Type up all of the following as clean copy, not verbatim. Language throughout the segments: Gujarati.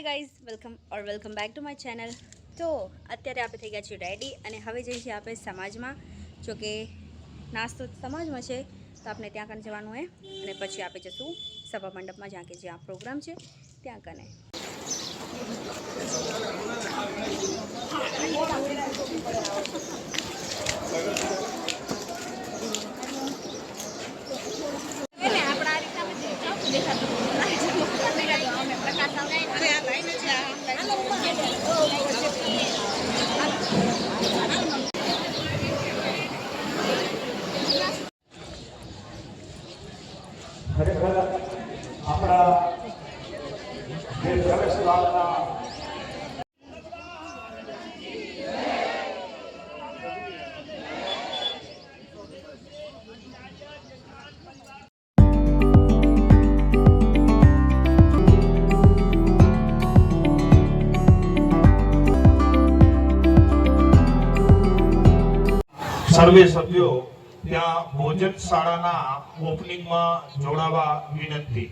Guys welcome back to my channel. તો અત્યારે આપણે થઈ ગયા છીએ રેડી અને હવે જઈએ છીએ આપણે સમાજમાં। જો કે નાસ્તો સમાજમાં છે તો આપણે ત્યાં કને જવાનું હોય અને પછી આપણે જશું સભા મંડપમાં જ્યાં કે જ્યાં પ્રોગ્રામ છે ત્યાં કને। ખરેખર આપણા જે પ્રવેશદ્વારના સર્વે સભ્યો ત્યાં ભોજનશાળાના ઓપનિંગમાં જોડાવા વિનંતી।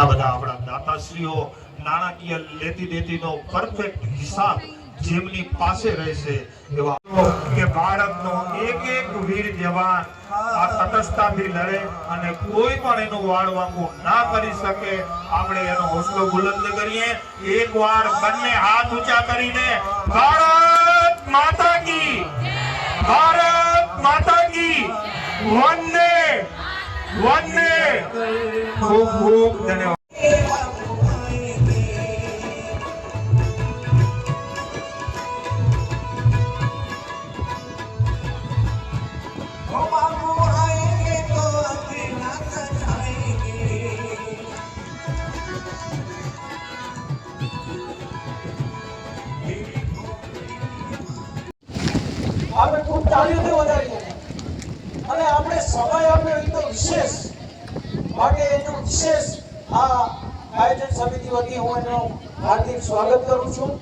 બધા આપણા દાતાશ્રીઓ નાણાકીય લેતી દેતીનો પરફેક્ટ હિસાબ જેમની પાસે રહેશે એવા કે ભારતનો એક વીર જવાન આ તટસ્થતાથી લડે અને કોઈ પણ એનું વાળ વાંકું ના કરી શકે। આપણે એનો હોસલો બુલંદ કરીએ, એકવાર બંને હાથ ઊંચા કરીને ભારત માતા કી વંદે વંદે। ખૂબ ખૂબ ધન્યવાદ। આપણે ખૂબ તાળીઓથી વધારીએ અને આપણે સમય આપ્યો એ તો વિશેષ માટે એનું વિશેષ આ આયોજન સમિતિ વતી હું એનું હાર્દિક સ્વાગત કરું છું।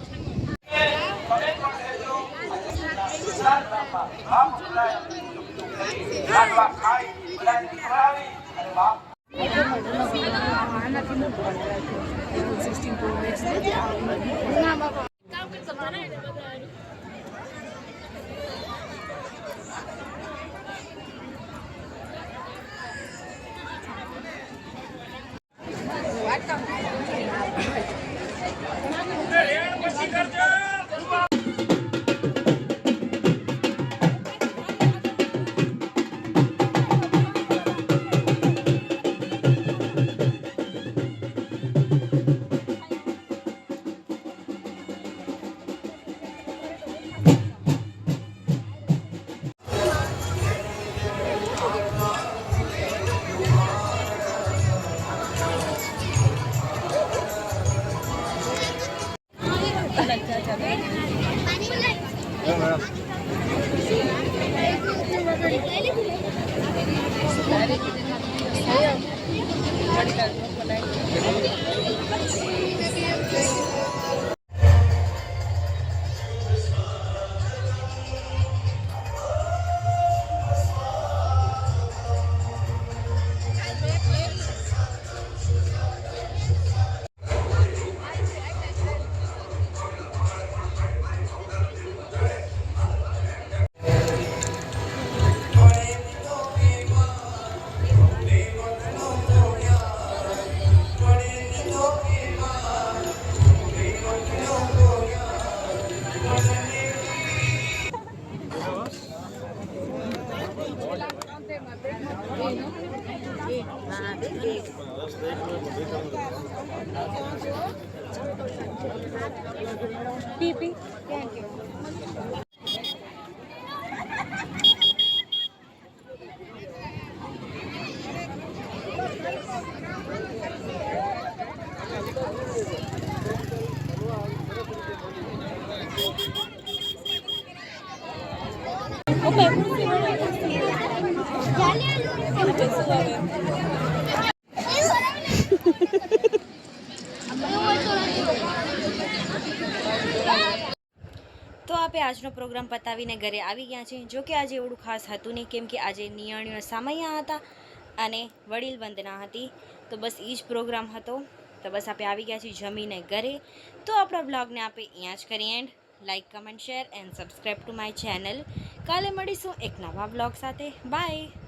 તો આપણે આજનો પ્રોગ્રામ પતાવીને ઘરે આવી ગયા છીએ. જો કે આજે એવડું ખાસ હતું નહીં, કેમ કે આજે નિયણ્ય સામૈયા હતા અને વડીલ વંદના હતી. તો બસ એ જ પ્રોગ્રામ હતો. તો બસ આપણે આવી ગયા છીએ જમીને ઘરે. તો આપણા બ્લોગને આપણે અહીંયા જ કરીએ and. Like, comment, share and subscribe to my channel. કાલે મળીશું એક નવા બ્લોગ સાથે. બાય.